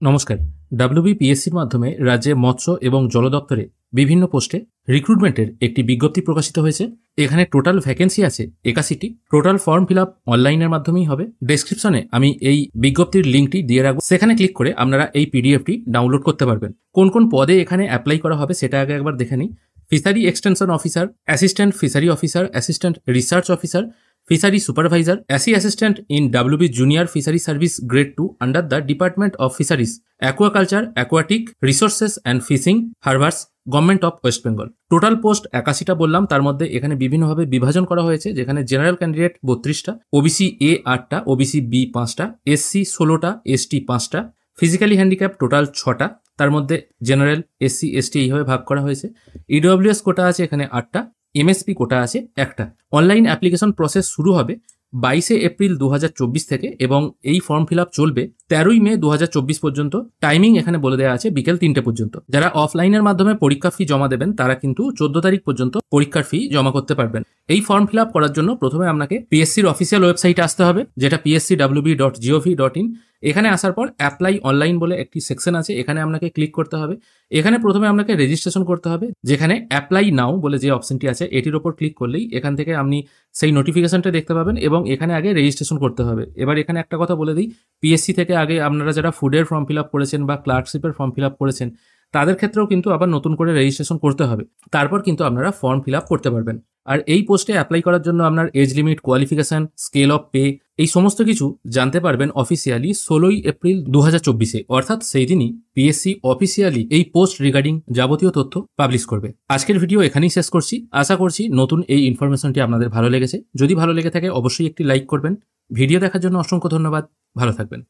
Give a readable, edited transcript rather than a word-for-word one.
নমস্কার। ডাব্লিউবিপিএসসির মাধ্যমে রাজ্যে মৎস্য এবং জল দপ্তরে বিভিন্ন পোস্টে রিক্রুটমেন্টের একটি বিজ্ঞপ্তি প্রকাশিত হয়েছে। এখানে টোটাল ভ্যাকেন্সি আছে 81টি। টোটাল ফর্ম ফিল আপ অনলাইনের মাধ্যমেই হবে। ডেসক্রিপশনে আমি এই বিজ্ঞপ্তির লিঙ্কটি দিয়ে রাখবো, সেখানে ক্লিক করে আপনারা এই পিডিএফটি ডাউনলোড করতে পারবেন। কোন কোন পদে এখানে অ্যাপ্লাই করা হবে সেটা আগে একবার দেখে নিই। Fishery extension officer, assistant fishery officer, assistant research officer, Fishery Supervisor, AC Assistant in WB Junior Fishery Service Grade 2 under the Department of Fisheries, Aquaculture, Aquatic Resources and Fishing, Harbors, government of West Bengal. Total post 81টা বললাম, তার মধ্যে এখানে বিভিন্নভাবে বিভাজন করা হয়েছে, যেখানে জেনারেল ক্যান্ডিডেট 32টা, ওবিসি এ 8টা, ওবিসি বি 5টা, এসসি 16টা, এসটি 5টা, ফিজিক্যালি হ্যান্ডিক্যাপ টোটাল 6টা, তার মধ্যে জেনারেল, এসসি, এসটি এইভাবে ভাগ করা হয়েছে। ইডব্লিউএস কোটা আছে এখানে 8টা, এমএসপি কোটা আছে একটা। অনলাইন অ্যাপ্লিকেশন প্রসেস শুরু হবে 22 এপ্রিল 2024 থেকে এবং এই ফর্ম ফিল আপ চলবে 13 মে 2024 পর্যন্ত। টাইমিং এখানে বলে দেওয়া আছে বিকেল 3টে পর্যন্ত। যারা অফলাইনের মাধ্যমে পরীক্ষা ফি জমা দেবেন তারা কিন্তু 14 তারিখ পর্যন্ত পরীক্ষার ফি জমা করতে পারবেন। এই ফর্ম ফিল আপ করার জন্য প্রথমে আপনাকে পিএসসির অফিসিয়াল ওয়েবসাইটে আসতে হবে, যেটা pscwb.gov.in। এখানে আসার পর অ্যাপ্লাই অনলাইন বলে একটি সেকশন আছে, এখানে আপনাকে ক্লিক করতে হবে। এখানে প্রথমে আপনাকে রেজিস্ট্রেশন করতে হবে, যেখানে অ্যাপ্লাই নাও বলে যে অপশনটি আছে এটির ওপর ক্লিক করলেই এখান থেকে আপনি সেই নোটিফিকেশনটা দেখতে পাবেন এবং এখানে আগে রেজিস্ট্রেশন করতে হবে। এবার এখানে একটা কথা বলে দিই, পিএসসি থেকে আগে আপনারা যারা ফুডের ফর্ম ফিল আপ করেছেন বা ক্লার্কশিপের ফর্ম ফিল আপ করেছেন তাদের ক্ষেত্রেও কিন্তু আবার নতুন করে রেজিস্ট্রেশন করতে হবে, তারপর কিন্তু আপনারা ফর্ম ফিল আপ করতে পারবেন। আর এই পোস্টে অ্যাপ্লাই করার জন্য আপনার age limit, qualification, scale of pay এই সমস্ত কিছু জানতে পারবেন অফিসিয়ালি 16 এপ্রিল 2024-এ, অর্থাৎ সেই দিনই পিএসসি অফিসিয়ালি এই পোস্ট রিগার্ডিং যাবতীয় তথ্য পাবলিশ করবে। আজকের ভিডিও এখানেই শেষ করছি। আশা করছি নতুন এই ইনফরমেশনটি আপনাদের ভালো লেগেছে। যদি ভালো লেগে থাকে অবশ্যই একটি লাইক করবেন। ভিডিও দেখার জন্য অসংখ্য ধন্যবাদ। ভালো থাকবেন।